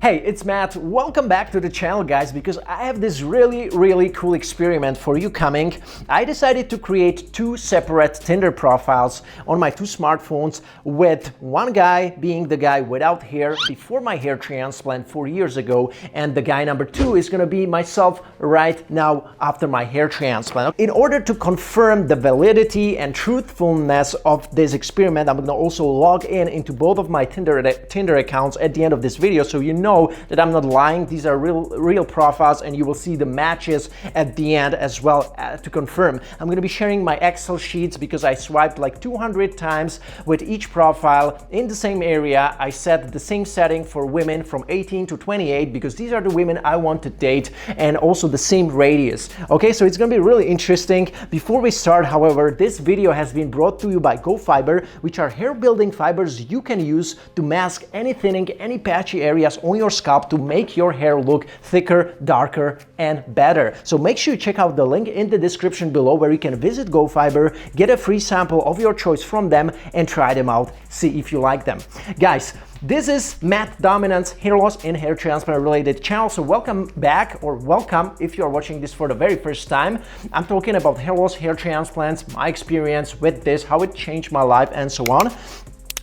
Hey, it's Matt. Welcome back to the channel, guys, because I have this really cool experiment for you coming. I decided to create two separate Tinder profiles on my two smartphones, with one guy being the guy without hair before my hair transplant 4 years ago, and the guy number two is gonna be myself right now after my hair transplant. In order to confirm the validity and truthfulness of this experiment, I'm gonna also log into both of my Tinder accounts at the end of this video, so you know that I'm not lying. These are real profiles, and you will see the matches at the end as well to confirm. I'm going to be sharing my Excel sheets because I swiped like 200 times with each profile in the same area. I set the same setting for women from 18 to 28 because these are the women I want to date, and also the same radius. Okay, so it's going to be really interesting. Before we start, however, this video has been brought to you by GoFiber, which are hair building fibers you can use to mask any thinning, any patchy areas on your scalp to make your hair look thicker, darker, and better. So make sure you check out the link in the description below where you can visit GoFiber, get a free sample of your choice from them, and try them out, see if you like them. Guys, this is Matt Dominance, hair loss and hair transplant related channel. So welcome back, or welcome if you are watching this for the very first time. I'm talking about hair loss, hair transplants, my experience with this, how it changed my life, and so on.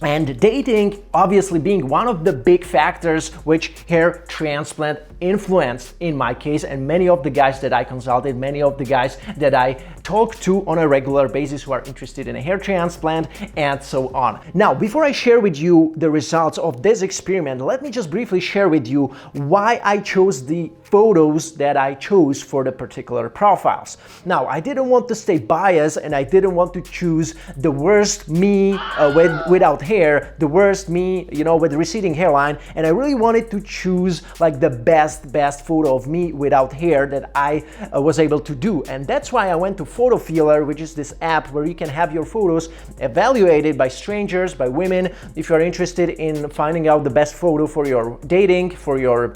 And dating obviously being one of the big factors which hair transplant influenced in my case, and many of the guys that I consulted, many of the guys that I talk to on a regular basis who are interested in a hair transplant, and so on. Now, before I share with you the results of this experiment, let me just briefly share with you why I chose the photos that I chose for the particular profiles. Now, I didn't want to stay biased, and I didn't want to choose the worst me without hair, the worst me, you know, with receding hairline, and I really wanted to choose like the best photo of me without hair that I was able to do. And that's why I went to Photo Feeler, which is this app where you can have your photos evaluated by strangers, by women, if you're interested in finding out the best photo for your dating, for your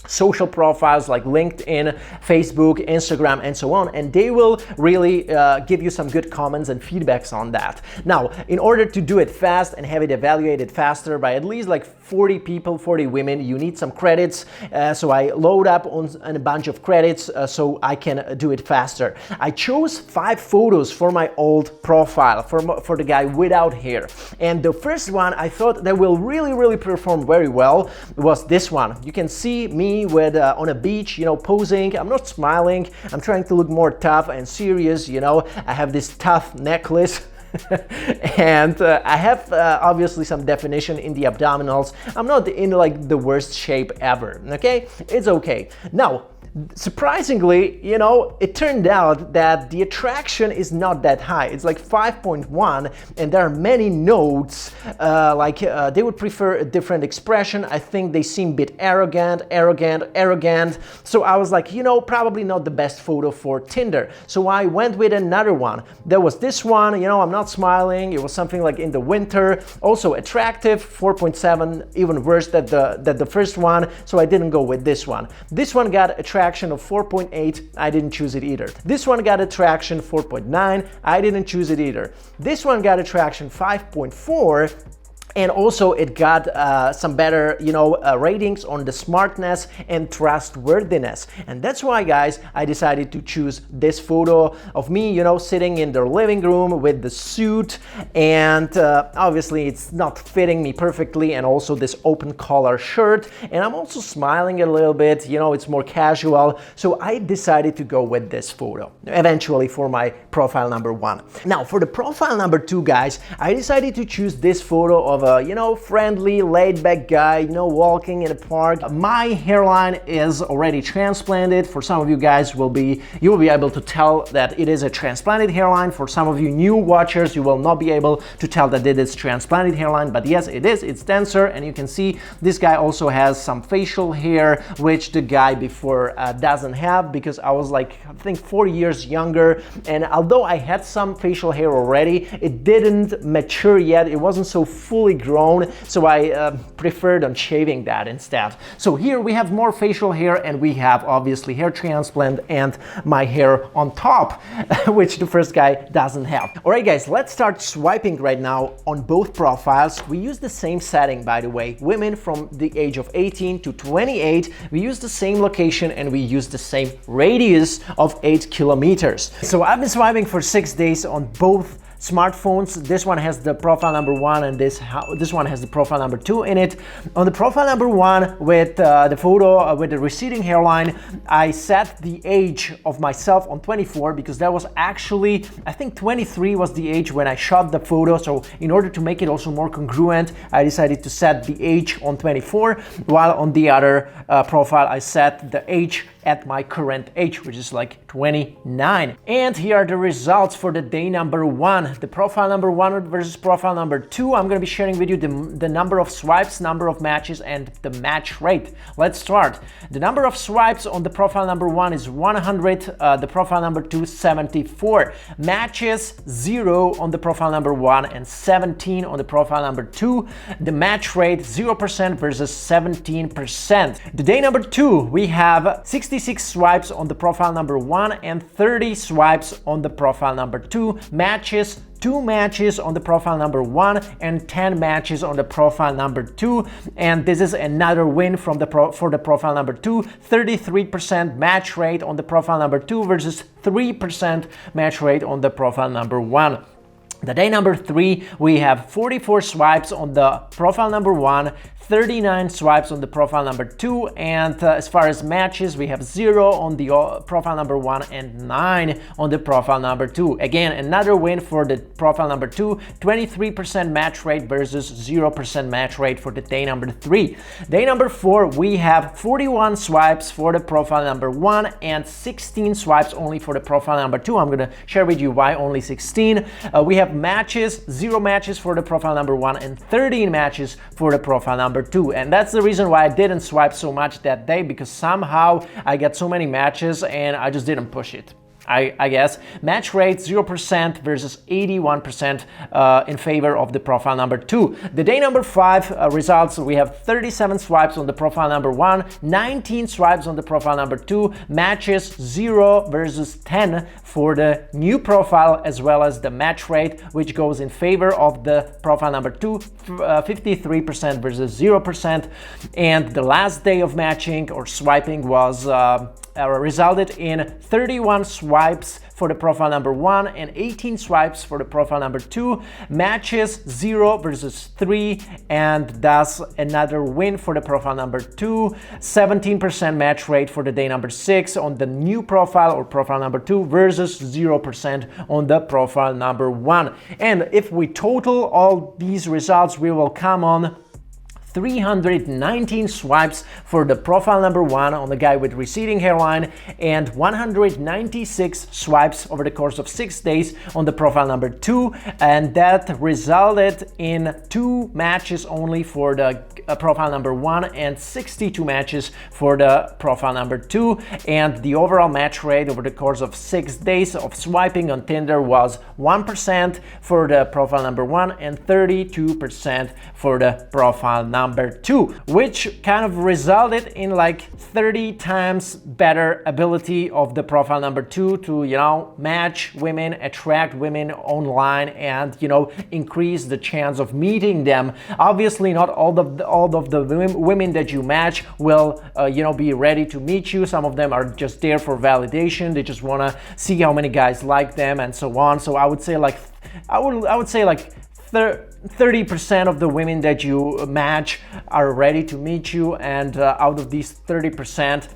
social profiles like LinkedIn, Facebook, Instagram, and so on, and they will really give you some good comments and feedbacks on that. Now, in order to do it fast and have it evaluated faster by at least like 40 people, 40 women, you need some credits. So I load up on a bunch of credits so I can do it faster. I chose 5 photos for my old profile, for the guy without hair. And the first one I thought that will really perform very well was this one. You can see me with on a beach, you know, posing. I'm not smiling. I'm trying to look more tough and serious, you know. I have this tough necklace. And I have obviously some definition in the abdominals. I'm not in like the worst shape ever, okay? It's okay. Now, surprisingly, you know, it turned out that the attraction is not that high. It's like 5.1, and there are many notes they would prefer a different expression. I think they seem a bit arrogant. So I was like, you know, probably not the best photo for Tinder. So I went with another one. There was this one, you know, I'm not smiling. It was something like in the winter, also attractive, 4.7, even worse than the first one. So I didn't go with this one. This one got attraction of 4.8, I didn't choose it either. This one got attraction 4.9, I didn't choose it either. This one got attraction 5.4, and also it got some better, you know, ratings on the smartness and trustworthiness. And that's why, guys, I decided to choose this photo of me, you know, sitting in the living room with the suit, and obviously it's not fitting me perfectly, and also this open collar shirt, and I'm also smiling a little bit, you know, it's more casual. So I decided to go with this photo eventually for my profile number 1. Now, for the profile number 2, guys, I decided to choose this photo of a, you know, friendly, laid-back guy, you know, walking in a park. My hairline is already transplanted. For some of you guys, you will be able to tell that it is a transplanted hairline. For some of you new watchers, you will not be able to tell that it is transplanted hairline, but yes, it is. It's denser, and you can see this guy also has some facial hair, which the guy before doesn't have, because I was like, I think 4 years younger, and although I had some facial hair already, it didn't mature yet. It wasn't so fully fully grown, so I preferred on shaving that instead. So here we have more facial hair, and we have obviously hair transplant and my hair on top, which the first guy doesn't have. Alright guys, let's start swiping right now on both profiles. We use the same setting, by the way. Women from the age of 18 to 28, we use the same location and we use the same radius of 8 kilometers. So I've been swiping for 6 days on both smartphones. This one has the profile number 1 and this one has the profile number 2 in it. On the profile number 1 with the photo with the receding hairline, I set the age of myself on 24 because that was actually, I think 23 was the age when I shot the photo. So in order to make it also more congruent, I decided to set the age on 24, while on the other profile I set the age at my current age, which is like 29. And here are the results for the day number 1. The profile number 1 versus profile number 2. I'm gonna be sharing with you the number of swipes, number of matches, and the match rate. Let's start. The number of swipes on the profile number 1 is 100, the profile number 2 74. Matches 0 on the profile number 1 and 17 on the profile number 2. The match rate 0% versus 17%. The day number 2, we have 66 swipes on the profile number 1 and 30 swipes on the profile number 2. Matches 2 matches on the profile number 1 and 10 matches on the profile number 2, and this is another win from for the profile number 2. 33% match rate on the profile number 2 versus 3% match rate on the profile number 1. The day number 3, we have 44 swipes on the profile number 1, 39 swipes on the profile number 2, and as far as matches, we have 0 on the profile number 1 and 9 on the profile number 2. Again, another win for the profile number 2, 23% match rate versus 0% match rate for the day number 3. Day number 4, we have 41 swipes for the profile number 1 and 16 swipes only for the profile number 2. I'm gonna share with you why only 16. We have matches, 0 matches for the profile number 1 and 13 matches for the profile number 2, and that's the reason why I didn't swipe so much that day, because somehow I got so many matches and I just didn't push it. I guess. Match rate 0% versus 81% in favor of the profile number 2. The day number 5 results, we have 37 swipes on the profile number 1, 19 swipes on the profile number 2, matches 0 versus 10 for the new profile, as well as the match rate, which goes in favor of the profile number 2, 53% versus 0%. And the last day of matching or swiping was resulted in 31 swipes for the profile number 1 and 18 swipes for the profile number 2, matches 0 versus 3, and thus another win for the profile number 2, 17% match rate for the day number 6 on the new profile or profile number 2 versus 0% on the profile number 1. And if we total all these results, we will come on 319 swipes for the profile number 1 on the guy with receding hairline, and 196 swipes over the course of 6 days on the profile number 2, and that resulted in 2 matches only for the profile number 1 and 62 matches for the profile number 2, and the overall match rate over the course of 6 days of swiping on Tinder was 1% for the profile number 1 and 32% for the profile number 2, which kind of resulted in like 30 times better ability of the profile number 2 to, you know, match women, attract women online, and, you know, increase the chance of meeting them. Obviously, not all of the women that you match will, you know, be ready to meet you. Some of them are just there for validation. They just want to see how many guys like them and so on. So I would say like, I would say like 30% of the women that you match are ready to meet you, and out of these 30%,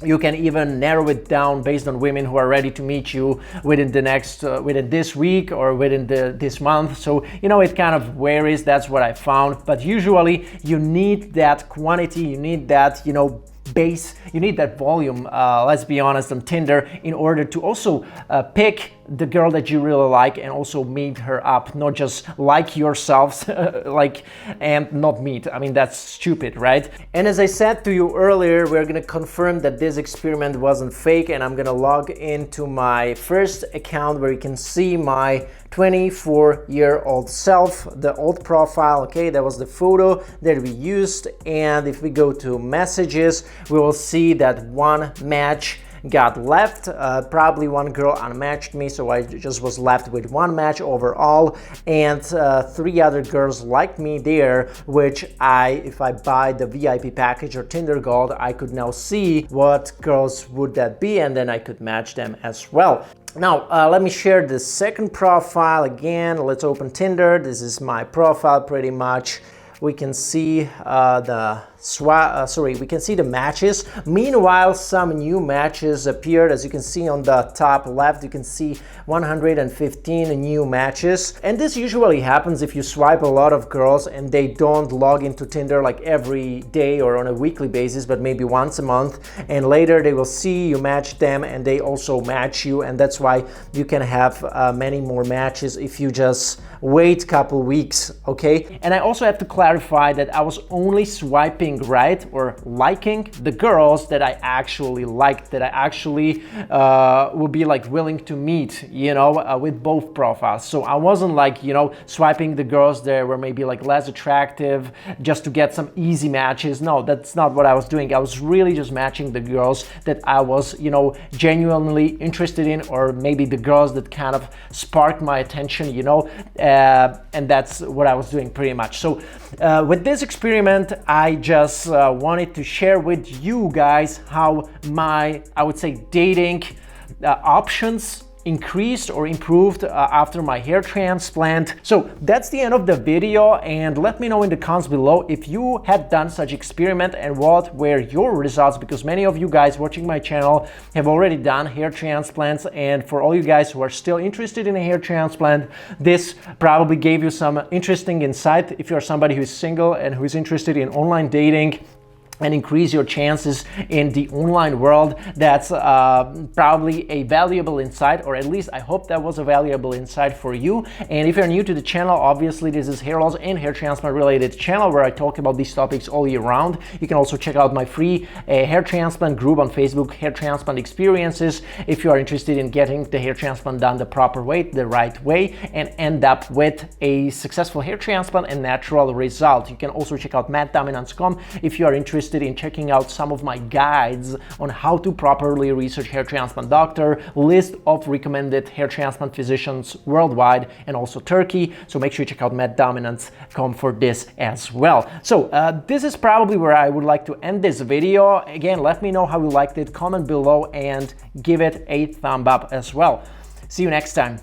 you can even narrow it down based on women who are ready to meet you within the next, within this week or within this month. So, you know, it kind of varies. That's what I found. But usually you need that quantity, you need that, you know, base, you need that volume, let's be honest, on Tinder in order to also pick the girl that you really like and also meet her up, not just like yourselves and not meet. I mean, that's stupid, right? And as I said to you earlier, we're gonna confirm that this experiment wasn't fake, and I'm gonna log into my first account where you can see my 24-year-old self, the old profile. Okay, that was the photo that we used, and if we go to messages, we will see that one match got left. Probably one girl unmatched me, so I just was left with one match overall, and 3 other girls liked me there, which if I buy the VIP package or Tinder Gold, I could now see what girls would that be, and then I could match them as well. Now, let me share the second profile again. Let's open Tinder. This is my profile pretty much. We can see we can see the matches. Meanwhile, some new matches appeared. As you can see on the top left, you can see 115 new matches. And this usually happens if you swipe a lot of girls and they don't log into Tinder like every day or on a weekly basis, but maybe once a month. And later they will see you match them and they also match you. And that's why you can have many more matches if you just wait a couple weeks, okay? And I also have to clarify that I was only swiping right or liking the girls that I actually liked, that I actually would be like willing to meet, you know, with both profiles. So I wasn't like, you know, swiping the girls that were maybe like less attractive just to get some easy matches. No, that's not what I was doing. I was really just matching the girls that I was, you know, genuinely interested in, or maybe the girls that kind of sparked my attention, you know, and that's what I was doing pretty much. So with this experiment, I just wanted to share with you guys how my, I would say, dating options increased or improved after my hair transplant. So that's the end of the video, and let me know in the comments below if you had done such experiment and what were your results, because many of you guys watching my channel have already done hair transplants. And for all you guys who are still interested in a hair transplant, this probably gave you some interesting insight if you're somebody who's single and who's interested in online dating and increase your chances in the online world. That's probably a valuable insight, or at least I hope that was a valuable insight for you. And if you're new to the channel, obviously this is hair loss and hair transplant related channel where I talk about these topics all year round. You can also check out my free hair transplant group on Facebook, Hair Transplant Experiences, if you are interested in getting the hair transplant done the proper way, the right way, and end up with a successful hair transplant and natural result. You can also check out mattdominance.com if you are interested in checking out some of my guides on how to properly research hair transplant doctor, list of recommended hair transplant physicians worldwide and also Turkey. So make sure you check out mattdominance.com for this as well. So this is probably where I would like to end this video. Again, let me know how you liked it, comment below and give it a thumb up as well. See you next time.